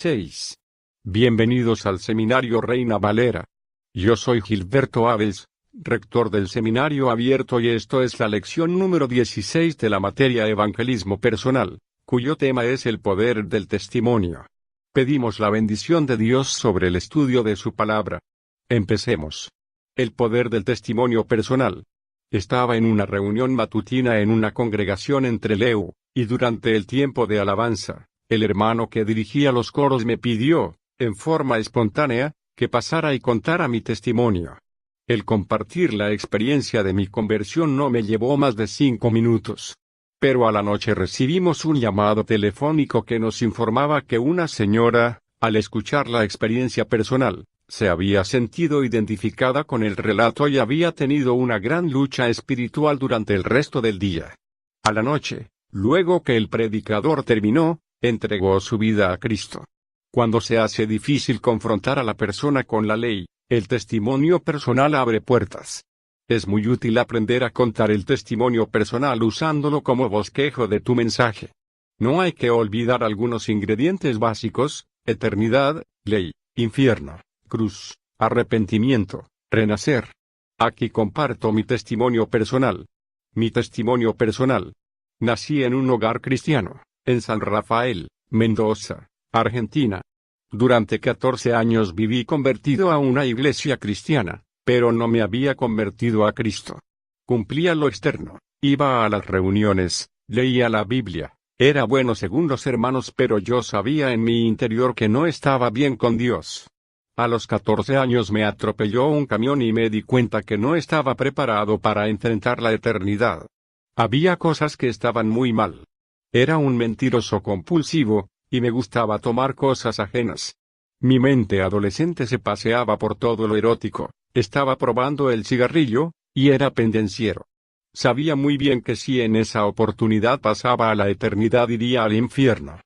6. Bienvenidos al Seminario Reina Valera. Yo soy Gilberto Aves, rector del Seminario Abierto, y esto es la lección número 16 de la materia Evangelismo Personal, cuyo tema es el poder del testimonio. Pedimos la bendición de Dios sobre el estudio de su palabra. Empecemos. El poder del testimonio personal. Estaba en una reunión matutina en una congregación en Trelew, y durante el tiempo de alabanza, el hermano que dirigía los coros me pidió, en forma espontánea, que pasara y contara mi testimonio. El compartir la experiencia de mi conversión no me llevó más de 5 minutos. Pero a la noche recibimos un llamado telefónico que nos informaba que una señora, al escuchar la experiencia personal, se había sentido identificada con el relato y había tenido una gran lucha espiritual durante el resto del día. A la noche, luego que el predicador terminó, entregó su vida a Cristo. Cuando se hace difícil confrontar a la persona con la ley, el testimonio personal abre puertas. Es muy útil aprender a contar el testimonio personal usándolo como bosquejo de tu mensaje. No hay que olvidar algunos ingredientes básicos: eternidad, ley, infierno, cruz, arrepentimiento, renacer. Aquí comparto mi testimonio personal. Mi testimonio personal. Nací en un hogar cristiano, en San Rafael, Mendoza, Argentina. Durante 14 años viví convertido a una iglesia cristiana, pero no me había convertido a Cristo. Cumplía lo externo, iba a las reuniones, leía la Biblia, era bueno según los hermanos, pero yo sabía en mi interior que no estaba bien con Dios. A los 14 años me atropelló un camión y me di cuenta que no estaba preparado para enfrentar la eternidad. Había cosas que estaban muy mal. Era un mentiroso compulsivo, y me gustaba tomar cosas ajenas. Mi mente adolescente se paseaba por todo lo erótico, estaba probando el cigarrillo, y era pendenciero. Sabía muy bien que si en esa oportunidad pasaba a la eternidad iría al infierno.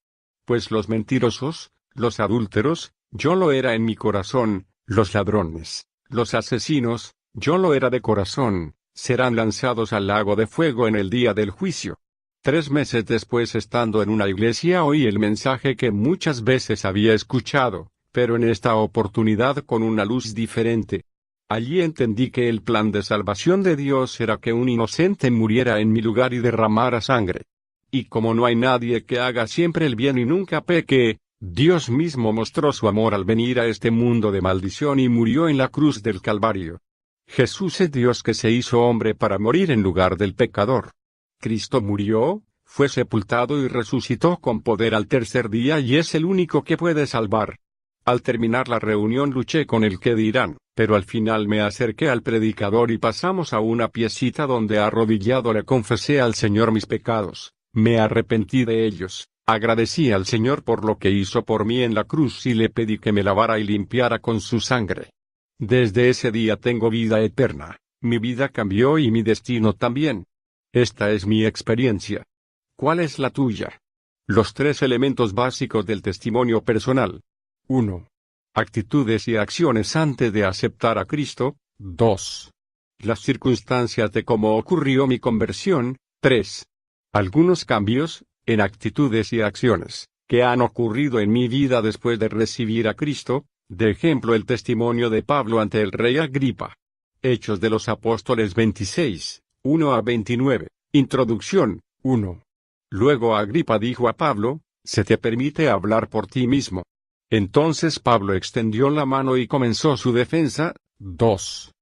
Pues los mentirosos, los adúlteros, yo lo era en mi corazón, los ladrones, los asesinos, yo lo era de corazón, serán lanzados al lago de fuego en el día del juicio. 3 meses después, estando en una iglesia, oí el mensaje que muchas veces había escuchado, pero en esta oportunidad con una luz diferente. Allí entendí que el plan de salvación de Dios era que un inocente muriera en mi lugar y derramara sangre. Y como no hay nadie que haga siempre el bien y nunca peque, Dios mismo mostró su amor al venir a este mundo de maldición y murió en la cruz del Calvario. Jesús es Dios que se hizo hombre para morir en lugar del pecador. Cristo murió, fue sepultado y resucitó con poder al tercer día y es el único que puede salvar. Al terminar la reunión luché con el qué dirán, pero al final me acerqué al predicador y pasamos a una piecita donde arrodillado le confesé al Señor mis pecados, me arrepentí de ellos, agradecí al Señor por lo que hizo por mí en la cruz y le pedí que me lavara y limpiara con su sangre. Desde ese día tengo vida eterna, mi vida cambió y mi destino también. Esta es mi experiencia. ¿Cuál es la tuya? Los 3 elementos básicos del testimonio personal. 1. Actitudes y acciones antes de aceptar a Cristo. 2. Las circunstancias de cómo ocurrió mi conversión. 3. Algunos cambios, en actitudes y acciones, que han ocurrido en mi vida después de recibir a Cristo. De ejemplo, el testimonio de Pablo ante el rey Agripa. Hechos de los Apóstoles 26. 1 a 29. Introducción. 1. Luego Agripa dijo a Pablo: «Se te permite hablar por ti mismo». Entonces Pablo extendió la mano y comenzó su defensa. 2.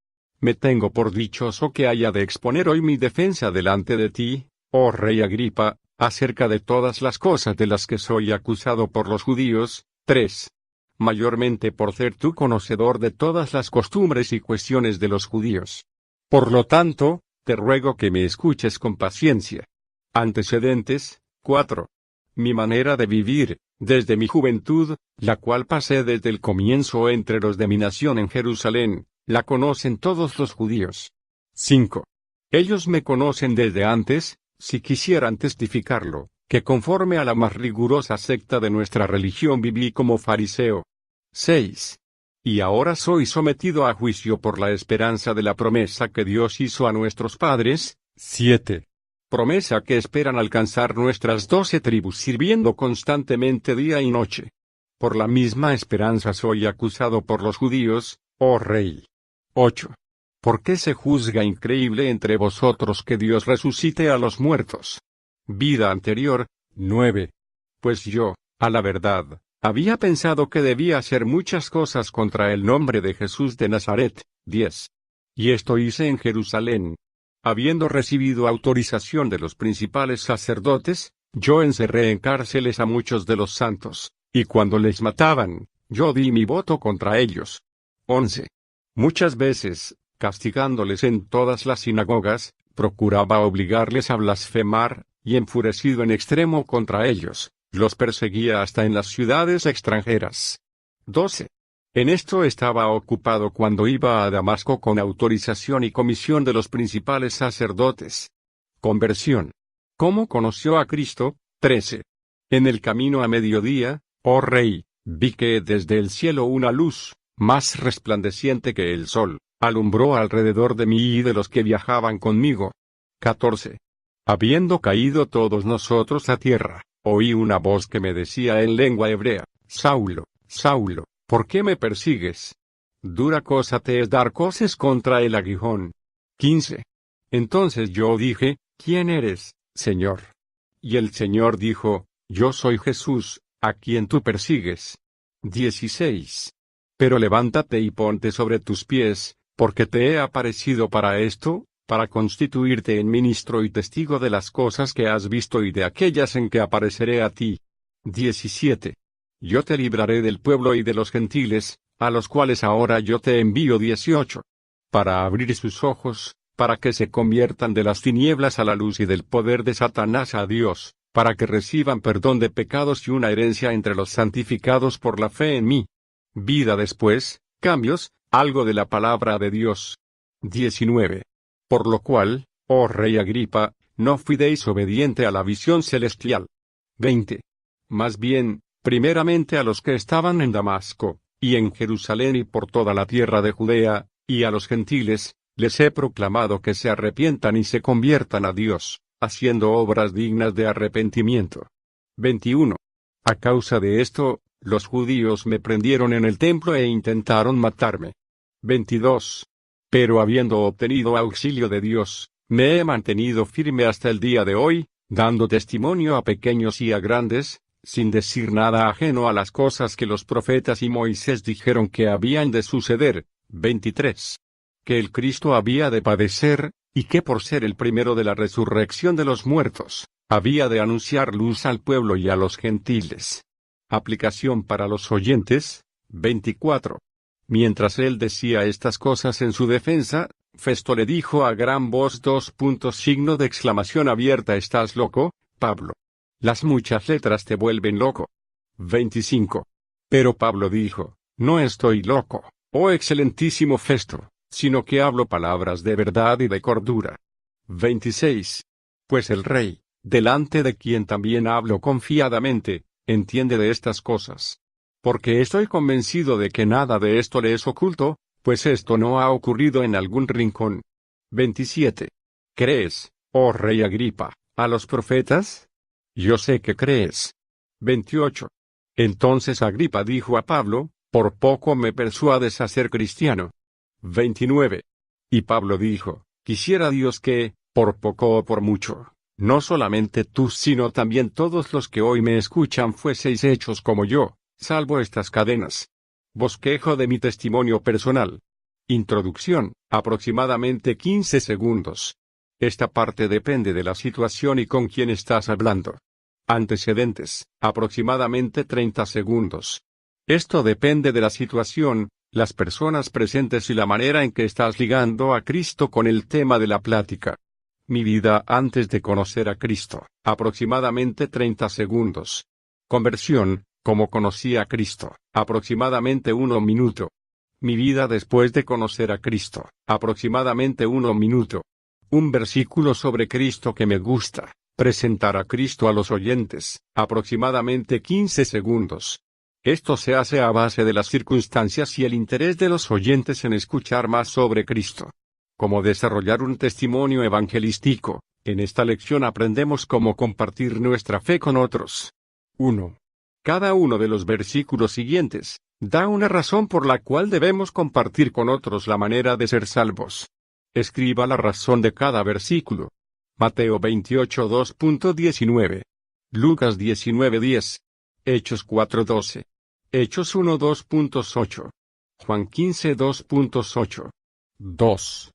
Me tengo por dichoso que haya de exponer hoy mi defensa delante de ti, oh rey Agripa, acerca de todas las cosas de las que soy acusado por los judíos. 3. Mayormente por ser tú conocedor de todas las costumbres y cuestiones de los judíos. Por lo tanto, te ruego que me escuches con paciencia. Antecedentes. 4. Mi manera de vivir, desde mi juventud, la cual pasé desde el comienzo entre los de mi nación en Jerusalén, la conocen todos los judíos. 5. Ellos me conocen desde antes, si quisieran testificarlo, que conforme a la más rigurosa secta de nuestra religión viví como fariseo. 6. Y ahora soy sometido a juicio por la esperanza de la promesa que Dios hizo a nuestros padres. 7. Promesa que esperan alcanzar nuestras 12 tribus sirviendo constantemente día y noche. Por la misma esperanza soy acusado por los judíos, oh rey. 8. ¿Por qué se juzga increíble entre vosotros que Dios resucite a los muertos? Vida anterior. 9. Pues yo, a la verdad, había pensado que debía hacer muchas cosas contra el nombre de Jesús de Nazaret. 10. Y esto hice en Jerusalén. Habiendo recibido autorización de los principales sacerdotes, yo encerré en cárceles a muchos de los santos, y cuando les mataban, yo di mi voto contra ellos. 11. Muchas veces, castigándoles en todas las sinagogas, procuraba obligarles a blasfemar, y enfurecido en extremo contra ellos, los perseguía hasta en las ciudades extranjeras. 12. En esto estaba ocupado cuando iba a Damasco con autorización y comisión de los principales sacerdotes. Conversión. ¿Cómo conoció a Cristo? 13. En el camino a mediodía, oh rey, vi que desde el cielo una luz, más resplandeciente que el sol, alumbró alrededor de mí y de los que viajaban conmigo. 14. Habiendo caído todos nosotros a tierra, oí una voz que me decía en lengua hebrea: Saulo, Saulo, ¿por qué me persigues? Dura cosa te es dar coces contra el aguijón. 15. Entonces yo dije: ¿Quién eres, Señor? Y el Señor dijo: Yo soy Jesús, a quien tú persigues. 16. Pero levántate y ponte sobre tus pies, porque te he aparecido para esto, para constituirte en ministro y testigo de las cosas que has visto y de aquellas en que apareceré a ti. 17. Yo te libraré del pueblo y de los gentiles, a los cuales ahora yo te envío. 18. Para abrir sus ojos, para que se conviertan de las tinieblas a la luz y del poder de Satanás a Dios, para que reciban perdón de pecados y una herencia entre los santificados por la fe en mí. Vida después, cambios, algo de la palabra de Dios. 19. Por lo cual, oh rey Agripa, no fui desobediente a la visión celestial. 20. Más bien, primeramente a los que estaban en Damasco, y en Jerusalén y por toda la tierra de Judea, y a los gentiles, les he proclamado que se arrepientan y se conviertan a Dios, haciendo obras dignas de arrepentimiento. 21. A causa de esto, los judíos me prendieron en el templo e intentaron matarme. 22. Pero habiendo obtenido auxilio de Dios, me he mantenido firme hasta el día de hoy, dando testimonio a pequeños y a grandes, sin decir nada ajeno a las cosas que los profetas y Moisés dijeron que habían de suceder. 23. Que el Cristo había de padecer, y que por ser el primero de la resurrección de los muertos, había de anunciar luz al pueblo y a los gentiles. Aplicación para los oyentes. 24. Mientras él decía estas cosas en su defensa, Festo le dijo a gran voz: ¿Estás loco, Pablo? Las muchas letras te vuelven loco. 25. Pero Pablo dijo: No estoy loco, oh excelentísimo Festo, sino que hablo palabras de verdad y de cordura. 26. Pues el rey, delante de quien también hablo confiadamente, entiende de estas cosas. Porque estoy convencido de que nada de esto le es oculto, pues esto no ha ocurrido en algún rincón. 27. ¿Crees, oh rey Agripa, a los profetas? Yo sé que crees. 28. Entonces Agripa dijo a Pablo: Por poco me persuades a ser cristiano. 29. Y Pablo dijo: Quisiera Dios que, por poco o por mucho, no solamente tú sino también todos los que hoy me escuchan fueseis hechos como yo, salvo estas cadenas. Bosquejo de mi testimonio personal. Introducción, aproximadamente 15 segundos. Esta parte depende de la situación y con quién estás hablando. Antecedentes, aproximadamente 30 segundos. Esto depende de la situación, las personas presentes y la manera en que estás ligando a Cristo con el tema de la plática. Mi vida antes de conocer a Cristo, aproximadamente 30 segundos. Conversión, como conocí a Cristo, aproximadamente 1 minuto. Mi vida después de conocer a Cristo, aproximadamente 1 minuto. Un versículo sobre Cristo que me gusta, presentar a Cristo a los oyentes, aproximadamente 15 segundos. Esto se hace a base de las circunstancias y el interés de los oyentes en escuchar más sobre Cristo. Cómo desarrollar un testimonio evangelístico. En esta lección aprendemos cómo compartir nuestra fe con otros. 1. Cada uno de los versículos siguientes da una razón por la cual debemos compartir con otros la manera de ser salvos. Escriba la razón de cada versículo. Mateo 28 2.19. Lucas 19:10. Hechos 4:12. Hechos 1 2.8. Juan 15 2.8. 2.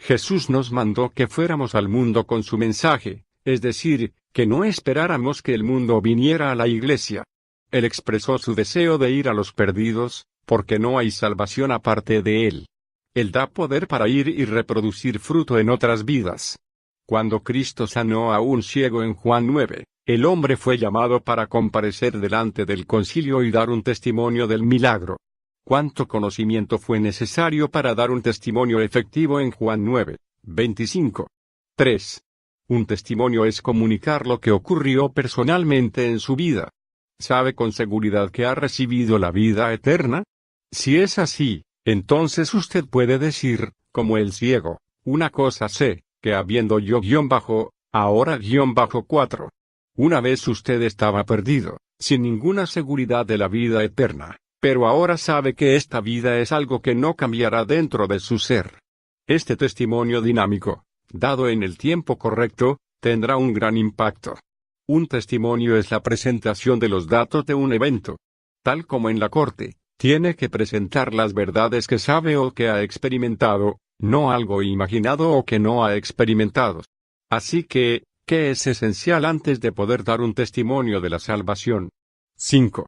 Jesús nos mandó que fuéramos al mundo con su mensaje, es decir, que no esperáramos que el mundo viniera a la iglesia. Él expresó su deseo de ir a los perdidos, porque no hay salvación aparte de Él. Él da poder para ir y reproducir fruto en otras vidas. Cuando Cristo sanó a un ciego en Juan 9, el hombre fue llamado para comparecer delante del concilio y dar un testimonio del milagro. ¿Cuánto conocimiento fue necesario para dar un testimonio efectivo en Juan 9, 25? 3. Un testimonio es comunicar lo que ocurrió personalmente en su vida. ¿Sabe con seguridad que ha recibido la vida eterna? Si es así, entonces usted puede decir, como el ciego, una cosa sé, que habiendo yo ahora 4. Una vez usted estaba perdido, sin ninguna seguridad de la vida eterna, pero ahora sabe que esta vida es algo que no cambiará dentro de su ser. Este testimonio dinámico, dado en el tiempo correcto, tendrá un gran impacto. Un testimonio es la presentación de los datos de un evento. Tal como en la corte, tiene que presentar las verdades que sabe o que ha experimentado, no algo imaginado o que no ha experimentado. Así que, ¿qué es esencial antes de poder dar un testimonio de la salvación? 5.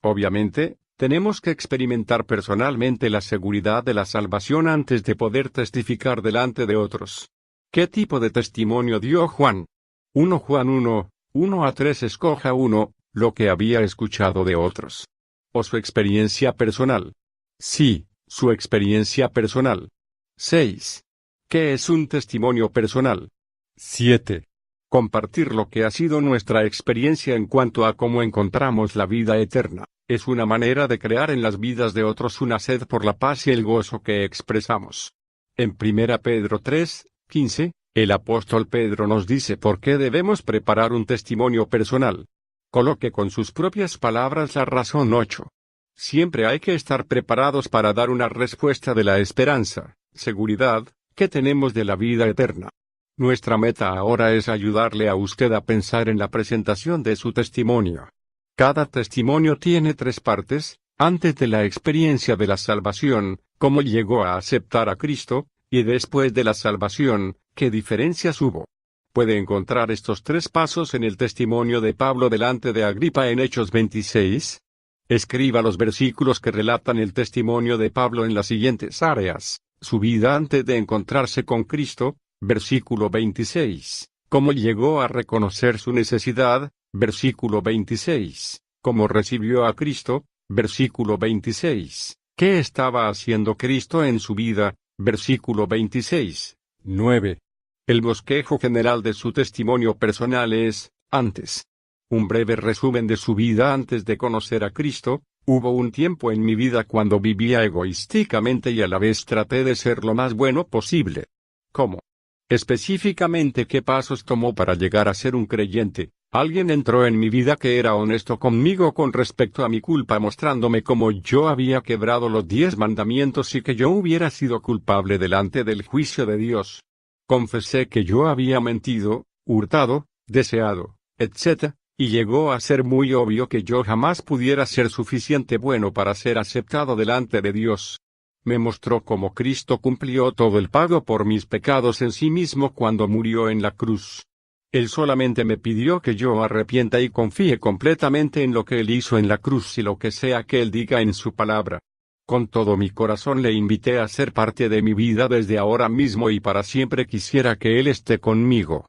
Obviamente, tenemos que experimentar personalmente la seguridad de la salvación antes de poder testificar delante de otros. ¿Qué tipo de testimonio dio Juan? 1 Juan 1:1-3. Escoja uno, lo que había escuchado de otros. O su experiencia personal. Sí, su experiencia personal. 6. ¿Qué es un testimonio personal? 7. Compartir lo que ha sido nuestra experiencia en cuanto a cómo encontramos la vida eterna, es una manera de crear en las vidas de otros una sed por la paz y el gozo que expresamos. En 1 Pedro 3:15, el apóstol Pedro nos dice por qué debemos preparar un testimonio personal. Coloque con sus propias palabras la razón 8. Siempre hay que estar preparados para dar una respuesta de la esperanza, seguridad, que tenemos de la vida eterna. Nuestra meta ahora es ayudarle a usted a pensar en la presentación de su testimonio. Cada testimonio tiene 3 partes: antes de la experiencia de la salvación, cómo llegó a aceptar a Cristo, y después de la salvación, ¿qué diferencias hubo? Puede encontrar estos 3 pasos en el testimonio de Pablo delante de Agripa en Hechos 26. Escriba los versículos que relatan el testimonio de Pablo en las siguientes áreas: su vida antes de encontrarse con Cristo, versículo 26, cómo llegó a reconocer su necesidad, versículo 26, cómo recibió a Cristo, versículo 26, qué estaba haciendo Cristo en su vida, versículo 26. 9. El bosquejo general de su testimonio personal es, antes. Un breve resumen de su vida antes de conocer a Cristo: hubo un tiempo en mi vida cuando vivía egoísticamente y a la vez traté de ser lo más bueno posible. ¿Cómo? Específicamente, ¿qué pasos tomó para llegar a ser un creyente? Alguien entró en mi vida que era honesto conmigo con respecto a mi culpa, mostrándome cómo yo había quebrado los 10 mandamientos y que yo hubiera sido culpable delante del juicio de Dios. Confesé que yo había mentido, hurtado, deseado, etc., y llegó a ser muy obvio que yo jamás pudiera ser suficiente bueno para ser aceptado delante de Dios. Me mostró cómo Cristo cumplió todo el pago por mis pecados en sí mismo cuando murió en la cruz. Él solamente me pidió que yo arrepienta y confíe completamente en lo que Él hizo en la cruz y lo que sea que Él diga en su palabra. Con todo mi corazón le invité a ser parte de mi vida desde ahora mismo y para siempre. Quisiera que Él esté conmigo.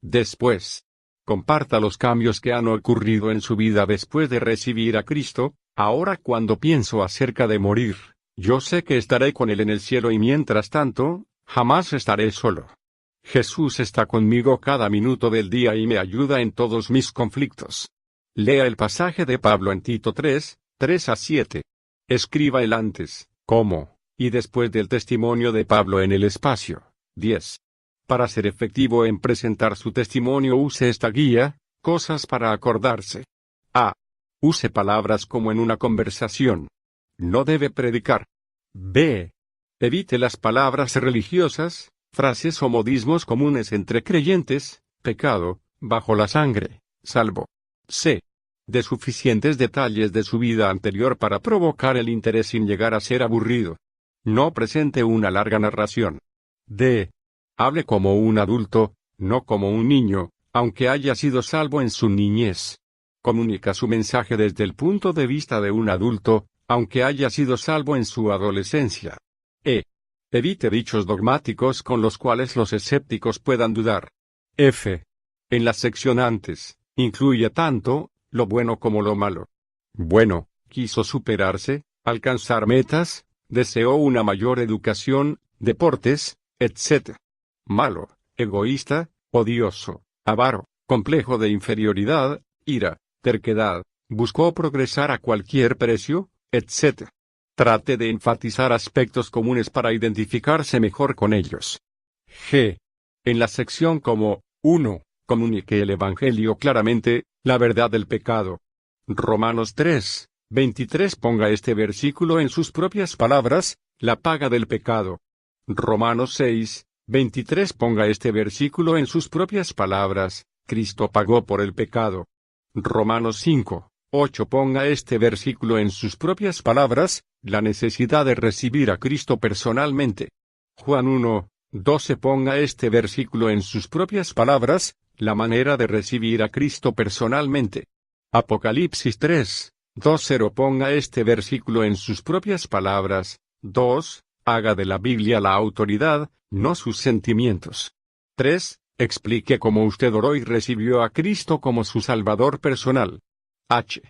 Después, comparta los cambios que han ocurrido en su vida después de recibir a Cristo. Ahora, cuando pienso acerca de morir, yo sé que estaré con Él en el cielo y mientras tanto, jamás estaré solo. Jesús está conmigo cada minuto del día y me ayuda en todos mis conflictos. Lea el pasaje de Pablo en Tito 3:3-7. Escriba el antes, cómo, y después del testimonio de Pablo en el espacio. 10. Para ser efectivo en presentar su testimonio, use esta guía: cosas para acordarse. A. Use palabras como en una conversación. No debe predicar. B. Evite las palabras religiosas, frases o modismos comunes entre creyentes, pecado, bajo la sangre, salvo. C. De suficientes detalles de su vida anterior para provocar el interés sin llegar a ser aburrido. No presente una larga narración. D. Hable como un adulto, no como un niño, aunque haya sido salvo en su niñez. Comunica su mensaje desde el punto de vista de un adulto, aunque haya sido salvo en su adolescencia. E. Evite dichos dogmáticos con los cuales los escépticos puedan dudar. F. En la sección antes, incluye tanto lo bueno como lo malo. Bueno, quiso superarse, alcanzar metas, deseó una mayor educación, deportes, etc. Malo, egoísta, odioso, avaro, complejo de inferioridad, ira, terquedad, buscó progresar a cualquier precio, etc. Trate de enfatizar aspectos comunes para identificarse mejor con ellos. G. En la sección como 1. Comunique el Evangelio claramente, la verdad del pecado. Romanos 3, 23 ponga este versículo en sus propias palabras, la paga del pecado. Romanos 6, 23 ponga este versículo en sus propias palabras, Cristo pagó por el pecado. Romanos 5, 8 ponga este versículo en sus propias palabras, la necesidad de recibir a Cristo personalmente. Juan 1, 12 ponga este versículo en sus propias palabras, la manera de recibir a Cristo personalmente. Apocalipsis 3, 2:0 ponga este versículo en sus propias palabras. 2. Haga de la Biblia la autoridad, no sus sentimientos. 3. Explique cómo usted oró y recibió a Cristo como su Salvador personal. H.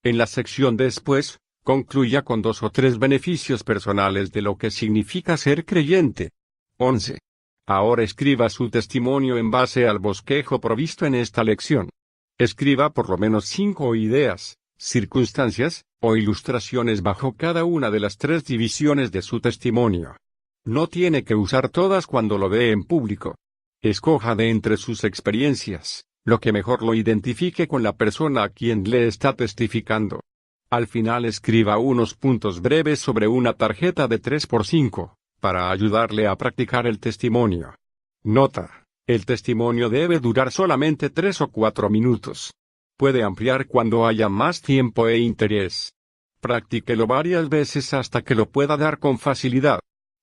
En la sección después, concluya con 2 o 3 beneficios personales de lo que significa ser creyente. 11. Ahora escriba su testimonio en base al bosquejo provisto en esta lección. Escriba por lo menos 5 ideas, circunstancias, o ilustraciones bajo cada una de las 3 divisiones de su testimonio. No tiene que usar todas cuando lo dé en público. Escoja de entre sus experiencias, lo que mejor lo identifique con la persona a quien le está testificando. Al final escriba unos puntos breves sobre una tarjeta de 3x5. Para ayudarle a practicar el testimonio. Nota: el testimonio debe durar solamente 3 o 4 minutos. Puede ampliar cuando haya más tiempo e interés. Practíquelo varias veces hasta que lo pueda dar con facilidad.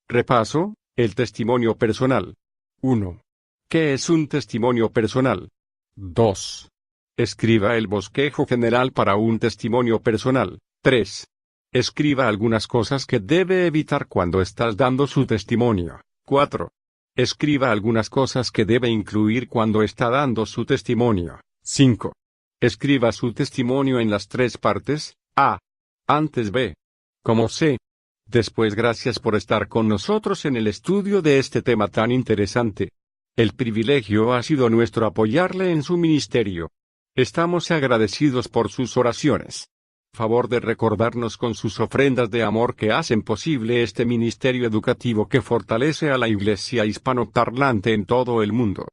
Repaso: el testimonio personal. 1. ¿Qué es un testimonio personal? 2. Escriba el bosquejo general para un testimonio personal. 3. Escriba algunas cosas que debe evitar cuando estás dando su testimonio. 4. Escriba algunas cosas que debe incluir cuando está dando su testimonio. 5. Escriba su testimonio en las 3 partes, A. Antes B. Como C. Después. Gracias por estar con nosotros en el estudio de este tema tan interesante. El privilegio ha sido nuestro apoyarle en su ministerio. Estamos agradecidos por sus oraciones. Favor de recordarnos con sus ofrendas de amor que hacen posible este ministerio educativo que fortalece a la Iglesia hispanoparlante en todo el mundo.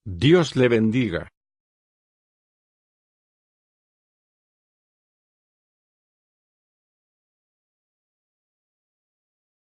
Dios le bendiga.